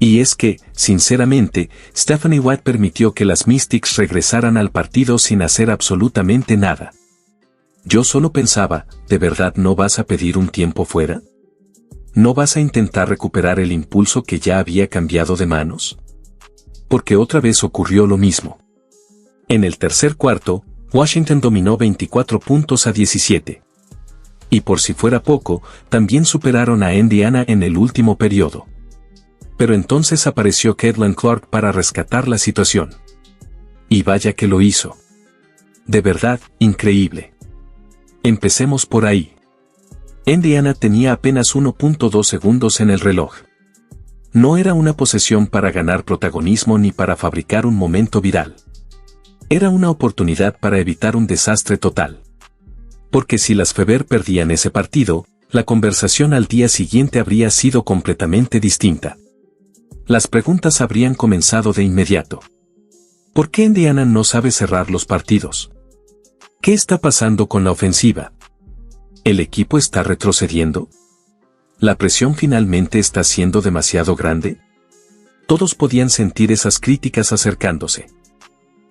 Y es que, sinceramente, Stephanie White permitió que las Mystics regresaran al partido sin hacer absolutamente nada. Yo solo pensaba, ¿de verdad no vas a pedir un tiempo fuera? ¿No vas a intentar recuperar el impulso que ya había cambiado de manos? Porque otra vez ocurrió lo mismo. En el tercer cuarto, Washington dominó 24-17. Y por si fuera poco, también superaron a Indiana en el último periodo. Pero entonces apareció Caitlin Clark para rescatar la situación. Y vaya que lo hizo. De verdad, increíble. Empecemos por ahí. Indiana tenía apenas 1.2 segundos en el reloj. No era una posesión para ganar protagonismo ni para fabricar un momento viral. Era una oportunidad para evitar un desastre total. Porque si las Fever perdían ese partido, la conversación al día siguiente habría sido completamente distinta. Las preguntas habrían comenzado de inmediato. ¿Por qué Indiana no sabe cerrar los partidos? ¿Qué está pasando con la ofensiva? ¿El equipo está retrocediendo? ¿La presión finalmente está siendo demasiado grande? Todos podían sentir esas críticas acercándose.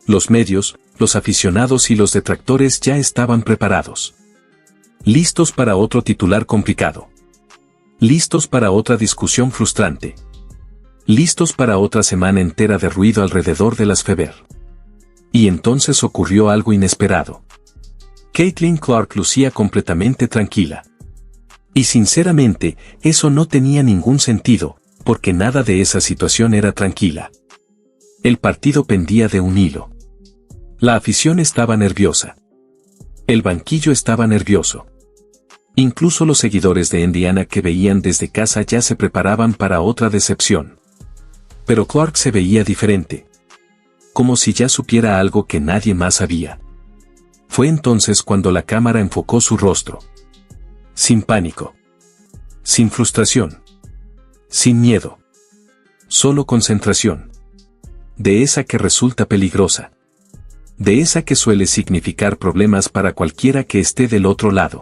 Los medios, los aficionados y los detractores ya estaban preparados. Listos para otro titular complicado. Listos para otra discusión frustrante. Listos para otra semana entera de ruido alrededor de las Fever. Y entonces ocurrió algo inesperado. Caitlin Clark lucía completamente tranquila. Y sinceramente, eso no tenía ningún sentido, porque nada de esa situación era tranquila. El partido pendía de un hilo. La afición estaba nerviosa. El banquillo estaba nervioso. Incluso los seguidores de Indiana que veían desde casa ya se preparaban para otra decepción. Pero Clark se veía diferente. Como si ya supiera algo que nadie más sabía. Fue entonces cuando la cámara enfocó su rostro. Sin pánico. Sin frustración. Sin miedo. Solo concentración. De esa que resulta peligrosa. De esa que suele significar problemas para cualquiera que esté del otro lado.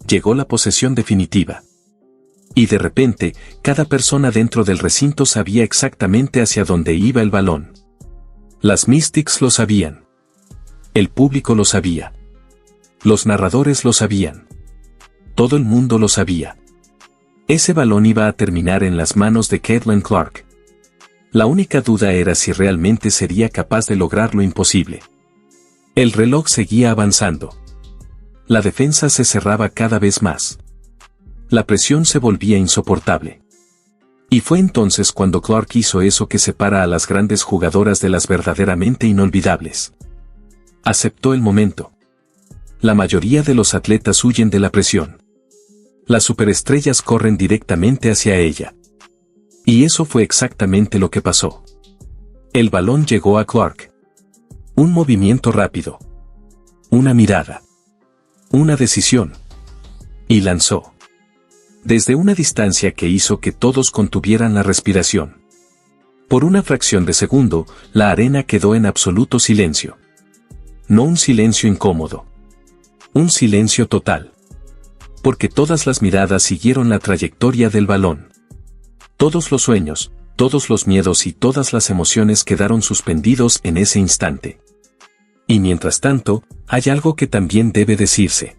Llegó la posesión definitiva. Y de repente, cada persona dentro del recinto sabía exactamente hacia dónde iba el balón. Las Mystics lo sabían. El público lo sabía. Los narradores lo sabían. Todo el mundo lo sabía. Ese balón iba a terminar en las manos de Caitlin Clark. La única duda era si realmente sería capaz de lograr lo imposible. El reloj seguía avanzando. La defensa se cerraba cada vez más. La presión se volvía insoportable. Y fue entonces cuando Clark hizo eso que separa a las grandes jugadoras de las verdaderamente inolvidables. Aceptó el momento. La mayoría de los atletas huyen de la presión. Las superestrellas corren directamente hacia ella. Y eso fue exactamente lo que pasó. El balón llegó a Clark. Un movimiento rápido. Una mirada. Una decisión. Y lanzó. Desde una distancia que hizo que todos contuvieran la respiración. Por una fracción de segundo, la arena quedó en absoluto silencio. No un silencio incómodo. Un silencio total. Porque todas las miradas siguieron la trayectoria del balón. Todos los sueños, todos los miedos y todas las emociones quedaron suspendidos en ese instante. Y mientras tanto, hay algo que también debe decirse.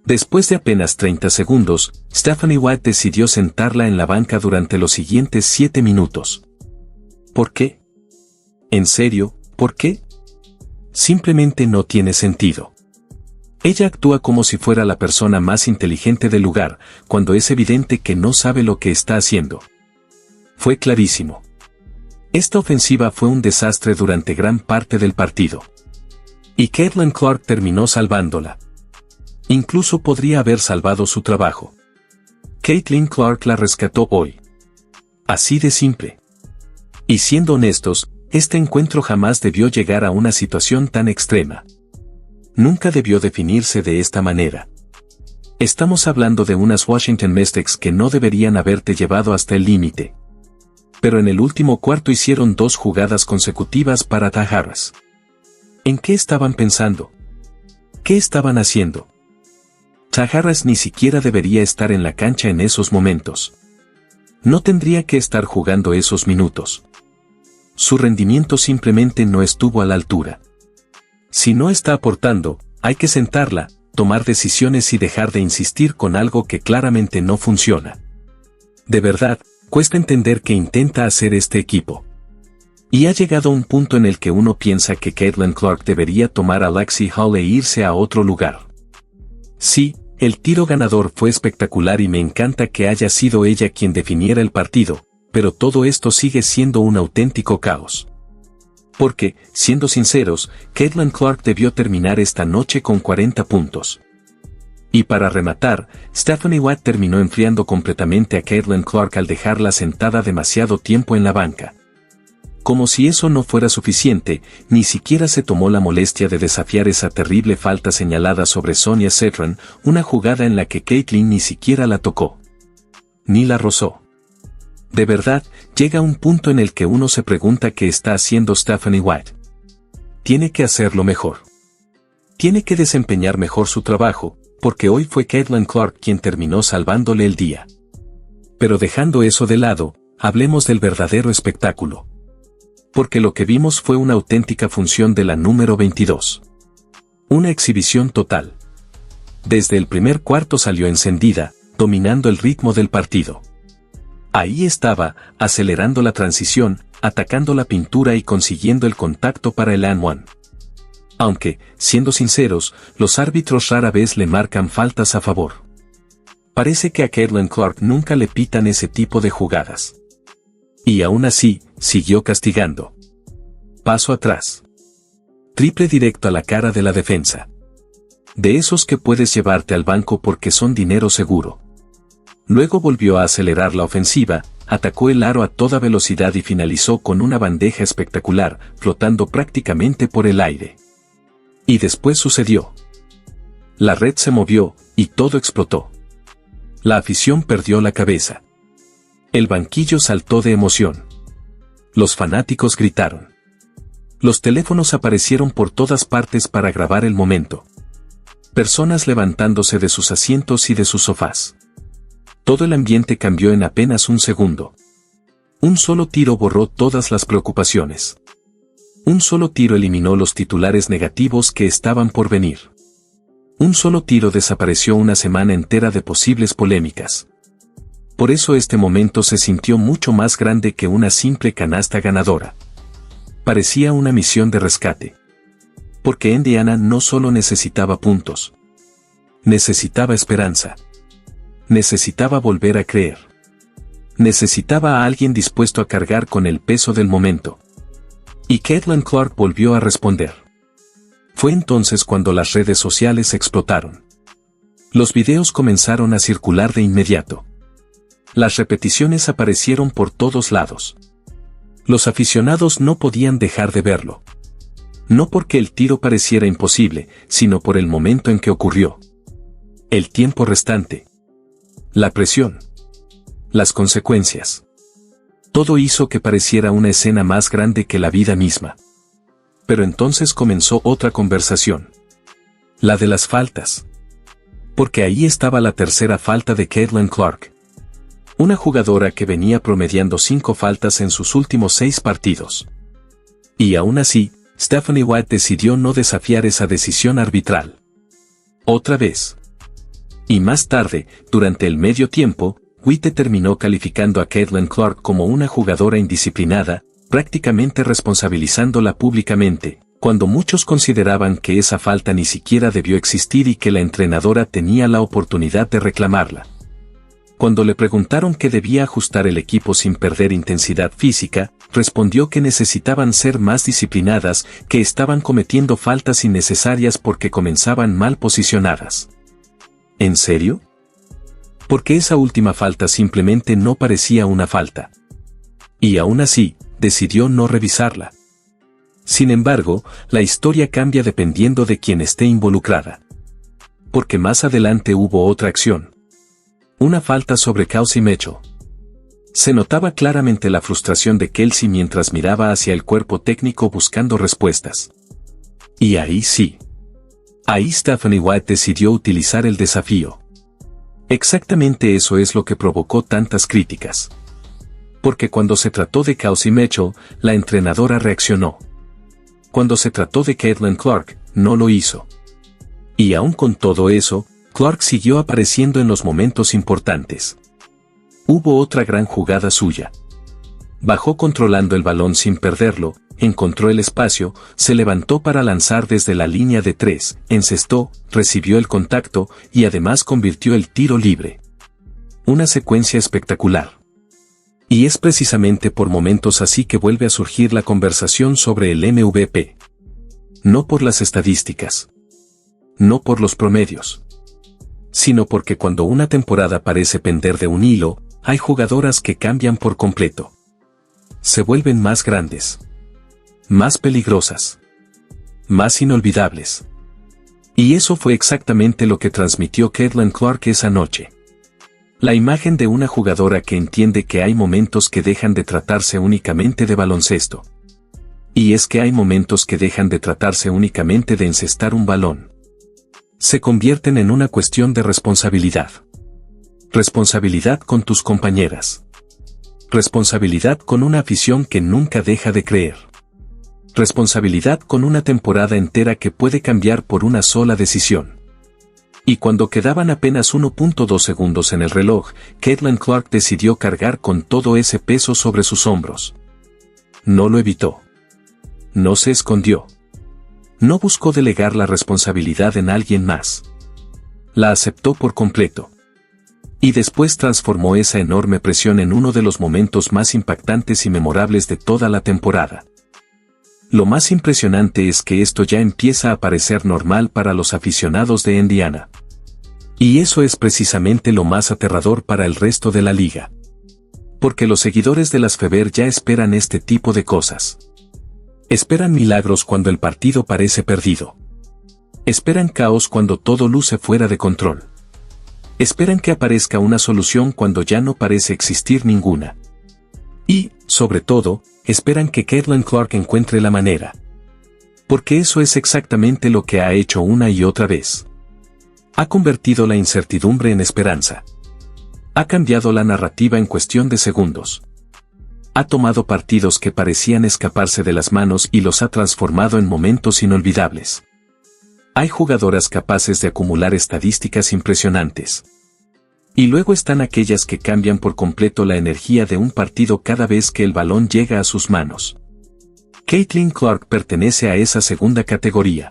Después de apenas 30 segundos, Stephanie White decidió sentarla en la banca durante los siguientes 7 minutos. ¿Por qué? ¿En serio, por qué? Simplemente no tiene sentido. Ella actúa como si fuera la persona más inteligente del lugar, cuando es evidente que no sabe lo que está haciendo. Fue clarísimo. Esta ofensiva fue un desastre durante gran parte del partido. Y Caitlin Clark terminó salvándola. Incluso podría haber salvado su trabajo. Caitlin Clark la rescató hoy. Así de simple. Y siendo honestos, este encuentro jamás debió llegar a una situación tan extrema. Nunca debió definirse de esta manera. Estamos hablando de unas Washington Mystics que no deberían haberte llevado hasta el límite. Pero en el último cuarto hicieron 2 jugadas consecutivas para Tara Harris. ¿En qué estaban pensando? ¿Qué estaban haciendo? Tara Harris ni siquiera debería estar en la cancha en esos momentos. No tendría que estar jugando esos minutos. Su rendimiento simplemente no estuvo a la altura. Si no está aportando, hay que sentarla, tomar decisiones y dejar de insistir con algo que claramente no funciona. De verdad, cuesta entender qué intenta hacer este equipo. Y ha llegado un punto en el que uno piensa que Caitlin Clark debería tomar a Lexie Hull e irse a otro lugar. Sí, el tiro ganador fue espectacular y me encanta que haya sido ella quien definiera el partido, pero todo esto sigue siendo un auténtico caos. Porque, siendo sinceros, Caitlin Clark debió terminar esta noche con 40 puntos. Y para rematar, Stephanie Watt terminó enfriando completamente a Caitlin Clark al dejarla sentada demasiado tiempo en la banca. Como si eso no fuera suficiente, ni siquiera se tomó la molestia de desafiar esa terrible falta señalada sobre Sonia Sedran, una jugada en la que Caitlin ni siquiera la tocó. Ni la rozó. De verdad, llega un punto en el que uno se pregunta qué está haciendo Stephanie Watt. Tiene que hacerlo mejor. Tiene que desempeñar mejor su trabajo, porque hoy fue Caitlin Clark quien terminó salvándole el día. Pero dejando eso de lado, hablemos del verdadero espectáculo. Porque lo que vimos fue una auténtica función de la número 22. Una exhibición total. Desde el primer cuarto salió encendida, dominando el ritmo del partido. Ahí estaba, acelerando la transición, atacando la pintura y consiguiendo el contacto para el and one. Aunque, siendo sinceros, los árbitros rara vez le marcan faltas a favor. Parece que a Caitlin Clark nunca le pitan ese tipo de jugadas. Y aún así, siguió castigando. Paso atrás. Triple directo a la cara de la defensa. De esos que puedes llevarte al banco porque son dinero seguro. Luego volvió a acelerar la ofensiva, atacó el aro a toda velocidad y finalizó con una bandeja espectacular, flotando prácticamente por el aire. Y después sucedió. La red se movió, y todo explotó. La afición perdió la cabeza. El banquillo saltó de emoción. Los fanáticos gritaron. Los teléfonos aparecieron por todas partes para grabar el momento. Personas levantándose de sus asientos y de sus sofás. Todo el ambiente cambió en apenas un segundo. Un solo tiro borró todas las preocupaciones. Un solo tiro eliminó los titulares negativos que estaban por venir. Un solo tiro desapareció una semana entera de posibles polémicas. Por eso este momento se sintió mucho más grande que una simple canasta ganadora. Parecía una misión de rescate. Porque Indiana no solo necesitaba puntos. Necesitaba esperanza. Necesitaba volver a creer. Necesitaba a alguien dispuesto a cargar con el peso del momento. Y Caitlin Clark volvió a responder. Fue entonces cuando las redes sociales explotaron. Los videos comenzaron a circular de inmediato. Las repeticiones aparecieron por todos lados. Los aficionados no podían dejar de verlo. No porque el tiro pareciera imposible, sino por el momento en que ocurrió. El tiempo restante. La presión. Las consecuencias. Todo hizo que pareciera una escena más grande que la vida misma. Pero entonces comenzó otra conversación. La de las faltas. Porque ahí estaba la tercera falta de Caitlin Clark. Una jugadora que venía promediando 5 faltas en sus últimos 6 partidos. Y aún así, Stephanie Watt decidió no desafiar esa decisión arbitral. Otra vez. Y más tarde, durante el medio tiempo, Witte terminó calificando a Caitlin Clark como una jugadora indisciplinada, prácticamente responsabilizándola públicamente, cuando muchos consideraban que esa falta ni siquiera debió existir y que la entrenadora tenía la oportunidad de reclamarla. Cuando le preguntaron que debía ajustar el equipo sin perder intensidad física, respondió que necesitaban ser más disciplinadas, que estaban cometiendo faltas innecesarias porque comenzaban mal posicionadas. ¿En serio? Porque esa última falta simplemente no parecía una falta. Y aún así, decidió no revisarla. Sin embargo, la historia cambia dependiendo de quien esté involucrada. Porque más adelante hubo otra acción. Una falta sobre Kelsey Mitchell. Se notaba claramente la frustración de Kelsey mientras miraba hacia el cuerpo técnico buscando respuestas. Y ahí sí. Ahí Stephanie Watt decidió utilizar el desafío. Exactamente eso es lo que provocó tantas críticas. Porque cuando se trató de Kelsey Mitchell, la entrenadora reaccionó. Cuando se trató de Caitlin Clark, no lo hizo. Y aún con todo eso, Clark siguió apareciendo en los momentos importantes. Hubo otra gran jugada suya. Bajó controlando el balón sin perderlo, encontró el espacio, se levantó para lanzar desde la línea de 3, encestó, recibió el contacto y además convirtió el tiro libre. Una secuencia espectacular. Y es precisamente por momentos así que vuelve a surgir la conversación sobre el MVP. No por las estadísticas. No por los promedios. Sino porque cuando una temporada parece pender de un hilo, hay jugadoras que cambian por completo. Se vuelven más grandes. Más peligrosas. Más inolvidables. Y eso fue exactamente lo que transmitió Caitlin Clark esa noche. La imagen de una jugadora que entiende que hay momentos que dejan de tratarse únicamente de baloncesto. Y es que hay momentos que dejan de tratarse únicamente de encestar un balón. Se convierten en una cuestión de responsabilidad. Responsabilidad con tus compañeras. Responsabilidad con una afición que nunca deja de creer. Responsabilidad con una temporada entera que puede cambiar por una sola decisión. Y cuando quedaban apenas 1.2 segundos en el reloj, Caitlin Clark decidió cargar con todo ese peso sobre sus hombros. No lo evitó. No se escondió. No buscó delegar la responsabilidad en alguien más. La aceptó por completo. Y después transformó esa enorme presión en uno de los momentos más impactantes y memorables de toda la temporada. Lo más impresionante es que esto ya empieza a parecer normal para los aficionados de Indiana. Y eso es precisamente lo más aterrador para el resto de la liga. Porque los seguidores de las Fever ya esperan este tipo de cosas. Esperan milagros cuando el partido parece perdido. Esperan caos cuando todo luce fuera de control. Esperan que aparezca una solución cuando ya no parece existir ninguna. Y, sobre todo, esperan que Caitlin Clark encuentre la manera. Porque eso es exactamente lo que ha hecho una y otra vez. Ha convertido la incertidumbre en esperanza. Ha cambiado la narrativa en cuestión de segundos. Ha tomado partidos que parecían escaparse de las manos y los ha transformado en momentos inolvidables. Hay jugadoras capaces de acumular estadísticas impresionantes. Y luego están aquellas que cambian por completo la energía de un partido cada vez que el balón llega a sus manos. Caitlin Clark pertenece a esa segunda categoría.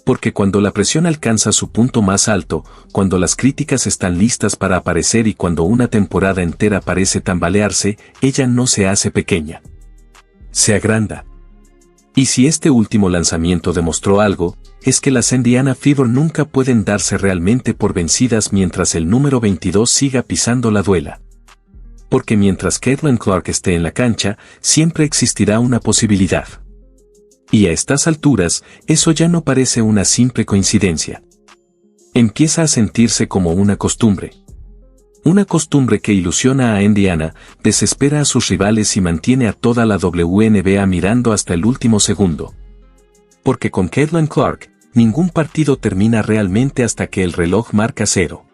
Porque cuando la presión alcanza su punto más alto, cuando las críticas están listas para aparecer y cuando una temporada entera parece tambalearse, ella no se hace pequeña. Se agranda. Y si este último lanzamiento demostró algo, es que las Indiana Fever nunca pueden darse realmente por vencidas mientras el número 22 siga pisando la duela. Porque mientras Caitlin Clark esté en la cancha, siempre existirá una posibilidad. Y a estas alturas, eso ya no parece una simple coincidencia. Empieza a sentirse como una costumbre. Una costumbre que ilusiona a Indiana, desespera a sus rivales y mantiene a toda la WNBA mirando hasta el último segundo. Porque con Caitlin Clark, ningún partido termina realmente hasta que el reloj marca 0.